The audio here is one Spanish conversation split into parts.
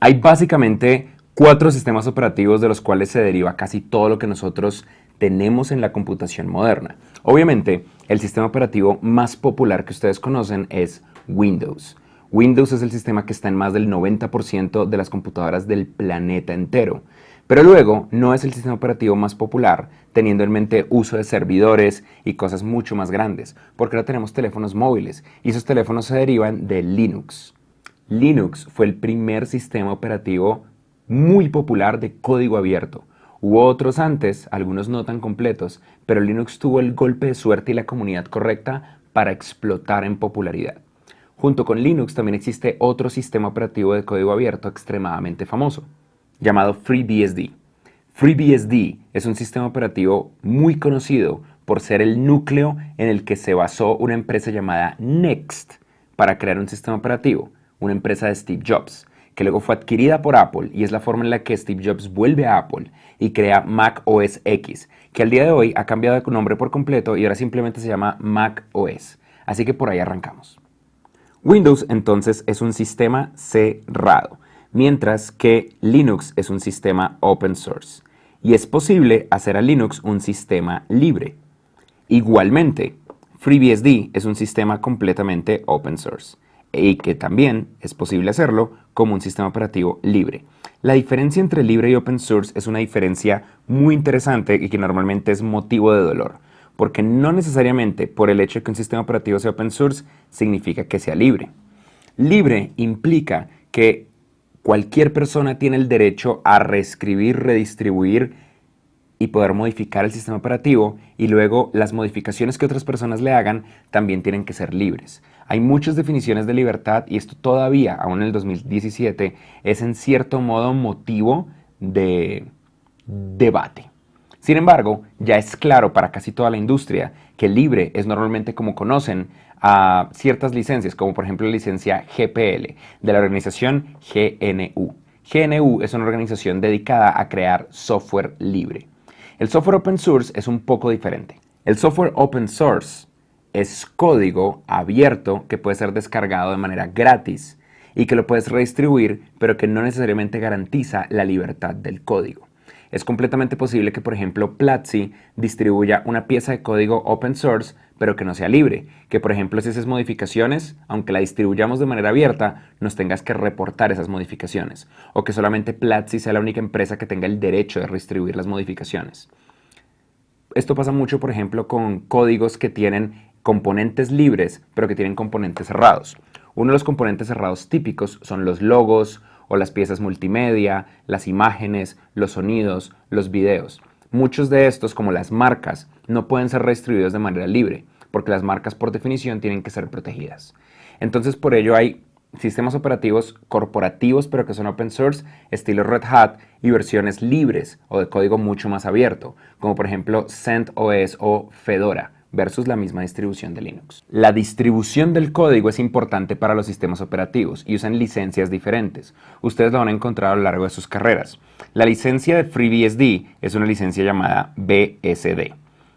Hay básicamente cuatro sistemas operativos de los cuales se deriva casi todo lo que nosotros tenemos en la computación moderna. Obviamente, el sistema operativo más popular que ustedes conocen es Windows. Windows es el sistema que está en más del 90% de las computadoras del planeta entero. Pero luego no es el sistema operativo más popular, teniendo en mente uso de servidores y cosas mucho más grandes, porque ahora tenemos teléfonos móviles y esos teléfonos se derivan de Linux. Linux fue el primer sistema operativo muy popular de código abierto. Hubo otros antes, algunos no tan completos, pero Linux tuvo el golpe de suerte y la comunidad correcta para explotar en popularidad. Junto con Linux también existe otro sistema operativo de código abierto extremadamente famoso, llamado FreeBSD. FreeBSD es un sistema operativo muy conocido por ser el núcleo en el que se basó una empresa llamada Next para crear un sistema operativo, una empresa de Steve Jobs, que luego fue adquirida por Apple y es la forma en la que Steve Jobs vuelve a Apple y crea Mac OS X, que al día de hoy ha cambiado de nombre por completo y ahora simplemente se llama Mac OS. Así que por ahí arrancamos. Windows entonces es un sistema cerrado, mientras que Linux es un sistema open source. Y es posible hacer a Linux un sistema libre. Igualmente, FreeBSD es un sistema completamente open source y que también es posible hacerlo como un sistema operativo libre. La diferencia entre libre y open source es una diferencia muy interesante y que normalmente es motivo de dolor, porque no necesariamente por el hecho de que un sistema operativo sea open source significa que sea libre. Libre implica que cualquier persona tiene el derecho a reescribir, redistribuir y poder modificar el sistema operativo, y luego las modificaciones que otras personas le hagan también tienen que ser libres. Hay muchas definiciones de libertad y esto todavía, aún en el 2017, es en cierto modo motivo de debate. Sin embargo, ya es claro para casi toda la industria que libre es normalmente como conocen a ciertas licencias, como por ejemplo la licencia GPL de la organización GNU. GNU es una organización dedicada a crear software libre. El software open source es un poco diferente. El software open source es código abierto que puede ser descargado de manera gratis y que lo puedes redistribuir, pero que no necesariamente garantiza la libertad del código. Es completamente posible que, por ejemplo, Platzi distribuya una pieza de código open source, pero que no sea libre. Que, por ejemplo, si haces modificaciones, aunque la distribuyamos de manera abierta, nos tengas que reportar esas modificaciones. O que solamente Platzi sea la única empresa que tenga el derecho de redistribuir las modificaciones. Esto pasa mucho, por ejemplo, con códigos que tienen componentes libres, pero que tienen componentes cerrados. Uno de los componentes cerrados típicos son los logos o las piezas multimedia, las imágenes, los sonidos, los videos. Muchos de estos, como las marcas, no pueden ser redistribuidos de manera libre, porque las marcas por definición tienen que ser protegidas. Entonces, por ello hay sistemas operativos corporativos, pero que son open source, estilo Red Hat, y versiones libres o de código mucho más abierto, como por ejemplo CentOS o Fedora, versus la misma distribución de Linux. La distribución del código es importante para los sistemas operativos y usan licencias diferentes. Ustedes lo van a encontrar a lo largo de sus carreras. La licencia de FreeBSD es una licencia llamada BSD.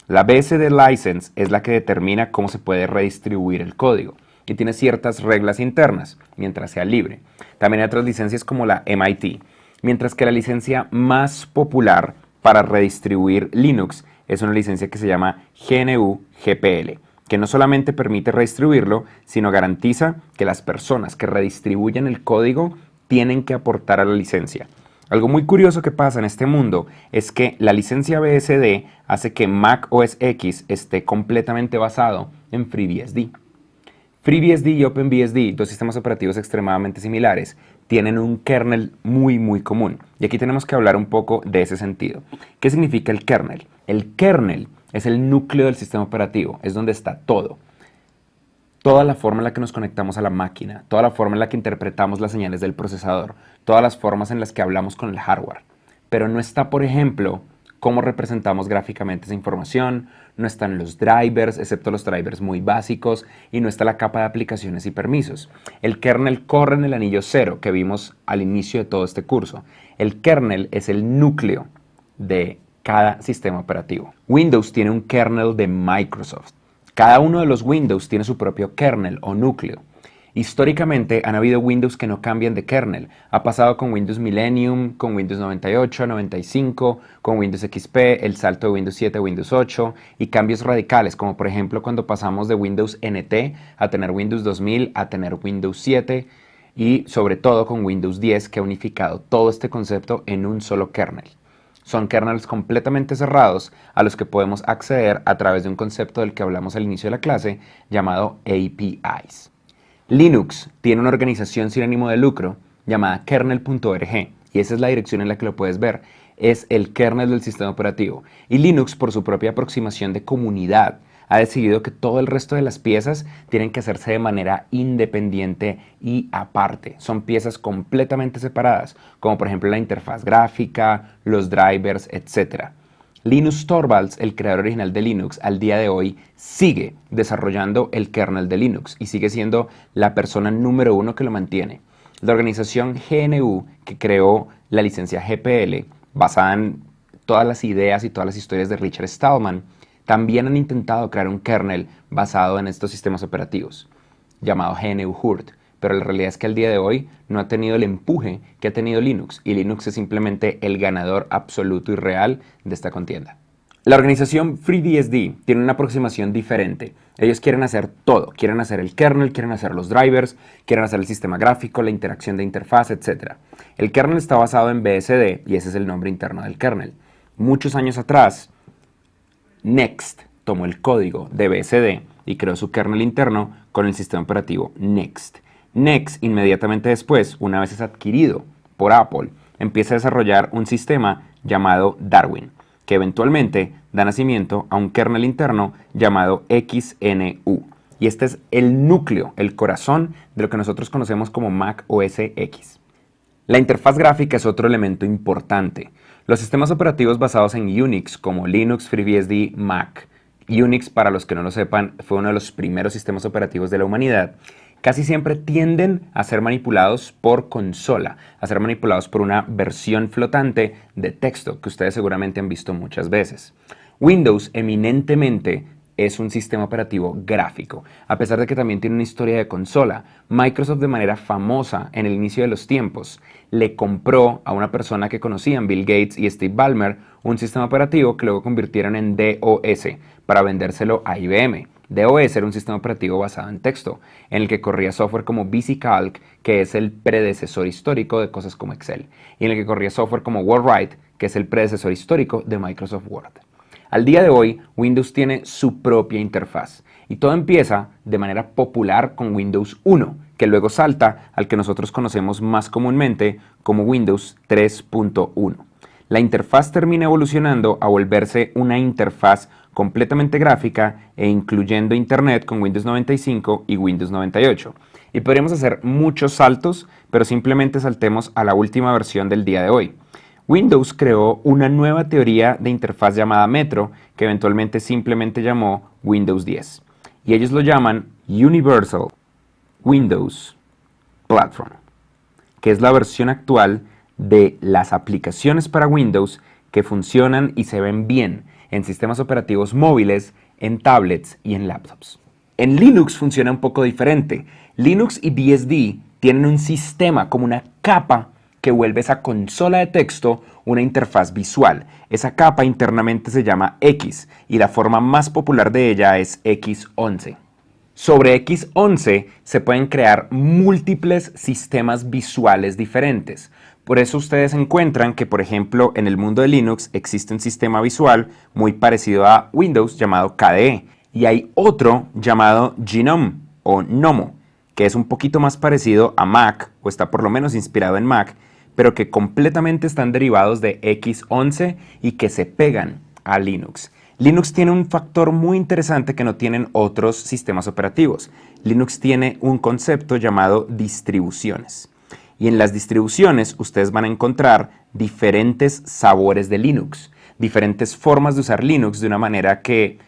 La BSD License es la que determina cómo se puede redistribuir el código y tiene ciertas reglas internas, mientras sea libre. También hay otras licencias como la MIT, mientras que la licencia más popular para redistribuir Linux es una licencia que se llama GNU GPL, que no solamente permite redistribuirlo, sino garantiza que las personas que redistribuyen el código tienen que aportar a la licencia. Algo muy curioso que pasa en este mundo es que la licencia BSD hace que Mac OS X esté completamente basado en FreeBSD. FreeBSD y OpenBSD, dos sistemas operativos extremadamente similares, tienen un kernel muy común. Y aquí tenemos que hablar un poco de ese sentido. ¿Qué significa el kernel? El kernel es el núcleo del sistema operativo, es donde está todo. Toda la forma en la que nos conectamos a la máquina, toda la forma en la que interpretamos las señales del procesador, todas las formas en las que hablamos con el hardware. Pero no está, por ejemplo, cómo representamos gráficamente esa información, no están los drivers, excepto los drivers muy básicos, y no está la capa de aplicaciones y permisos. El kernel corre en el anillo 0 que vimos al inicio de todo este curso. El kernel es el núcleo de cada sistema operativo. Windows tiene un kernel de Microsoft. Cada uno de los Windows tiene su propio kernel o núcleo. Históricamente han habido Windows que no cambian de kernel. Ha pasado con Windows Millennium, con Windows 98, 95, con Windows XP, el salto de Windows 7 a Windows 8 y cambios radicales, como por ejemplo cuando pasamos de Windows NT a tener Windows 2000 a tener Windows 7 y sobre todo con Windows 10 que ha unificado todo este concepto en un solo kernel. Son kernels completamente cerrados a los que podemos acceder a través de un concepto del que hablamos al inicio de la clase llamado APIs. Linux tiene una organización sin ánimo de lucro llamada kernel.org y esa es la dirección en la que lo puedes ver. Es el kernel del sistema operativo. Y Linux, por su propia aproximación de comunidad, ha decidido que todo el resto de las piezas tienen que hacerse de manera independiente y aparte. Son piezas completamente separadas, como por ejemplo la interfaz gráfica, los drivers, etc. Linus Torvalds, el creador original de Linux, al día de hoy sigue desarrollando el kernel de Linux y sigue siendo la persona número uno que lo mantiene. La organización GNU, que creó la licencia GPL, basada en todas las ideas y todas las historias de Richard Stallman, también han intentado crear un kernel basado en estos sistemas operativos, llamado GNU Hurt, pero la realidad es que al día de hoy no ha tenido el empuje que ha tenido Linux, y Linux es simplemente el ganador absoluto y real de esta contienda. La organización FreeBSD tiene una aproximación diferente. Ellos quieren hacer todo, quieren hacer el kernel, quieren hacer los drivers, quieren hacer el sistema gráfico, la interacción de interfaz, etc. El kernel está basado en BSD y ese es el nombre interno del kernel. Muchos años atrás, Next tomó el código de BSD y creó su kernel interno con el sistema operativo Next. Next, inmediatamente después, una vez es adquirido por Apple, empieza a desarrollar un sistema llamado Darwin, que eventualmente da nacimiento a un kernel interno llamado XNU. Y este es el núcleo, el corazón de lo que nosotros conocemos como Mac OS X. La interfaz gráfica es otro elemento importante. Los sistemas operativos basados en Unix, como Linux, FreeBSD, Mac. Unix, para los que no lo sepan, fue uno de los primeros sistemas operativos de la humanidad. Casi siempre tienden a ser manipulados por consola, a ser manipulados por una versión flotante de texto que ustedes seguramente han visto muchas veces. Windows eminentemente es un sistema operativo gráfico, a pesar de que también tiene una historia de consola. Microsoft, de manera famosa en el inicio de los tiempos, le compró a una persona que conocían, Bill Gates y Steve Ballmer, un sistema operativo que luego convirtieron en DOS para vendérselo a IBM. DOS era un sistema operativo basado en texto, en el que corría software como VisiCalc, que es el predecesor histórico de cosas como Excel, y en el que corría software como WordWrite, que es el predecesor histórico de Microsoft Word. Al día de hoy, Windows tiene su propia interfaz, y todo empieza de manera popular con Windows 1, que luego salta al que nosotros conocemos más comúnmente como Windows 3.1. La interfaz termina evolucionando a volverse una interfaz completamente gráfica e incluyendo Internet con Windows 95 y Windows 98. Y podríamos hacer muchos saltos, pero simplemente saltemos a la última versión del día de hoy. Windows creó una nueva teoría de interfaz llamada Metro, que eventualmente simplemente llamó Windows 10. Y ellos lo llaman Universal Windows Platform, que es la versión actual de las aplicaciones para Windows que funcionan y se ven bien en sistemas operativos móviles, en tablets y en laptops. En Linux funciona un poco diferente. Linux y BSD tienen un sistema como una capa que vuelve esa consola de texto una interfaz visual. Esa capa internamente se llama X y la forma más popular de ella es X11. Sobre X11 se pueden crear múltiples sistemas visuales diferentes. Por eso ustedes encuentran que, por ejemplo, en el mundo de Linux existe un sistema visual muy parecido a Windows llamado KDE y hay otro llamado GNOME o Gnomo, que es un poquito más parecido a Mac o está por lo menos inspirado en Mac, pero que completamente están derivados de X11 y que se pegan a Linux. Linux tiene un factor muy interesante que no tienen otros sistemas operativos. Linux tiene un concepto llamado distribuciones. Y en las distribuciones ustedes van a encontrar diferentes sabores de Linux, diferentes formas de usar Linux de una manera que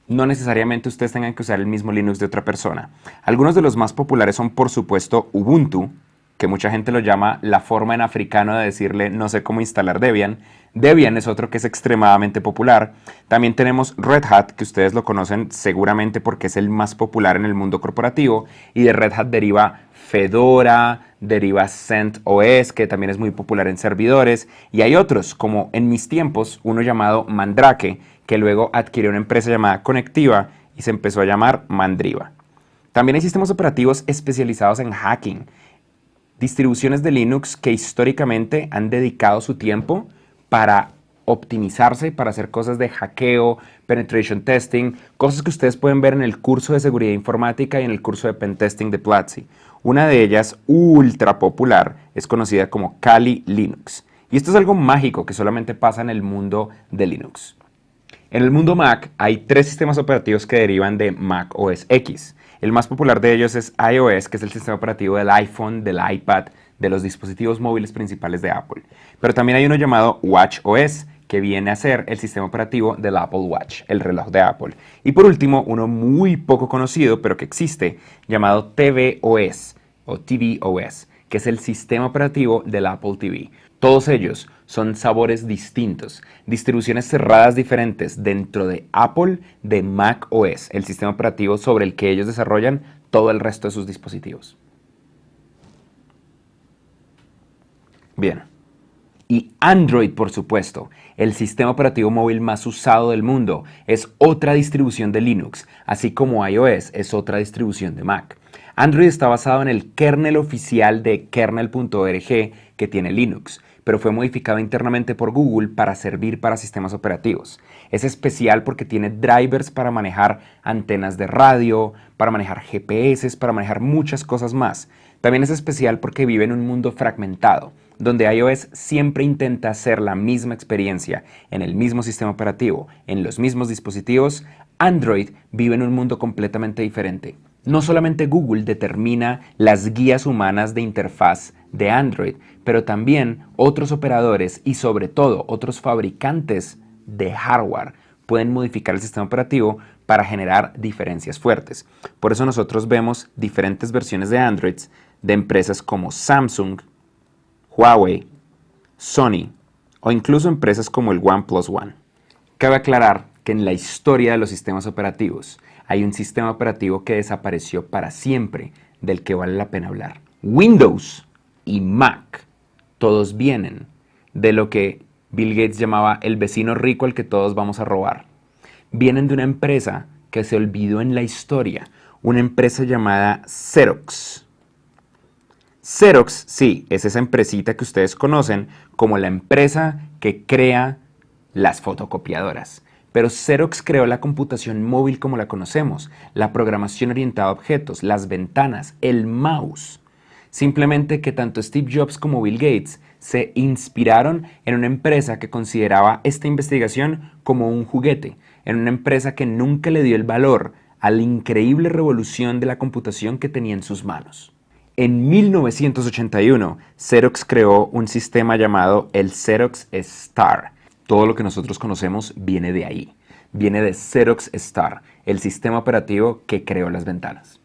no necesariamente ustedes tengan que usar el mismo Linux de otra persona. Algunos de los más populares son, por supuesto, Ubuntu, que mucha gente lo llama la forma en africano de decirle no sé cómo instalar Debian. Debian es otro que es extremadamente popular. También tenemos Red Hat, que ustedes lo conocen seguramente porque es el más popular en el mundo corporativo. Y de Red Hat deriva Fedora, deriva CentOS, que también es muy popular en servidores. Y hay otros, como en mis tiempos, uno llamado Mandrake, que luego adquirió una empresa llamada Conectiva y se empezó a llamar Mandriva. También hay sistemas operativos especializados en hacking. Distribuciones de Linux que históricamente han dedicado su tiempo para optimizarse, para hacer cosas de hackeo, penetration testing, cosas que ustedes pueden ver en el curso de seguridad informática y en el curso de pentesting de Platzi. Una de ellas, ultra popular, es conocida como Kali Linux. Y esto es algo mágico que solamente pasa en el mundo de Linux. En el mundo Mac hay 3 sistemas operativos que derivan de Mac OS X. El más popular de ellos es iOS, que es el sistema operativo del iPhone, del iPad, de los dispositivos móviles principales de Apple. Pero también hay uno llamado watchOS, que viene a ser el sistema operativo del Apple Watch, el reloj de Apple. Y por último, uno muy poco conocido, pero que existe, llamado tvOS o tvOS, que es el sistema operativo del Apple TV. Todos ellos son sabores distintos, distribuciones cerradas diferentes dentro de Apple de Mac OS, el sistema operativo sobre el que ellos desarrollan todo el resto de sus dispositivos. Bien. Y Android, por supuesto, el sistema operativo móvil más usado del mundo, es otra distribución de Linux, así como iOS es otra distribución de Mac. Android está basado en el kernel oficial de kernel.org que tiene Linux, pero fue modificado internamente por Google para servir para sistemas operativos. Es especial porque tiene drivers para manejar antenas de radio, para manejar GPS, para manejar muchas cosas más. También es especial porque vive en un mundo fragmentado, donde iOS siempre intenta hacer la misma experiencia en el mismo sistema operativo, en los mismos dispositivos. Android vive en un mundo completamente diferente. No solamente Google determina las guías humanas de interfaz de Android, pero también otros operadores y sobre todo otros fabricantes de hardware pueden modificar el sistema operativo para generar diferencias fuertes. Por eso nosotros vemos diferentes versiones de Android de empresas como Samsung, Huawei, Sony o incluso empresas como el OnePlus One. Cabe aclarar que en la historia de los sistemas operativos hay un sistema operativo que desapareció para siempre, del que vale la pena hablar. Windows y Mac, todos vienen de lo que Bill Gates llamaba el vecino rico al que todos vamos a robar. Vienen de una empresa que se olvidó en la historia, una empresa llamada Xerox. Xerox, sí, es esa empresita que ustedes conocen como la empresa que crea las fotocopiadoras. Pero Xerox creó la computación móvil como la conocemos, la programación orientada a objetos, las ventanas, el mouse. Simplemente que tanto Steve Jobs como Bill Gates se inspiraron en una empresa que consideraba esta investigación como un juguete, en una empresa que nunca le dio el valor a la increíble revolución de la computación que tenía en sus manos. En 1981, Xerox creó un sistema llamado el Xerox Star. Todo lo que nosotros conocemos viene de ahí. Viene de Xerox Star, el sistema operativo que creó las ventanas.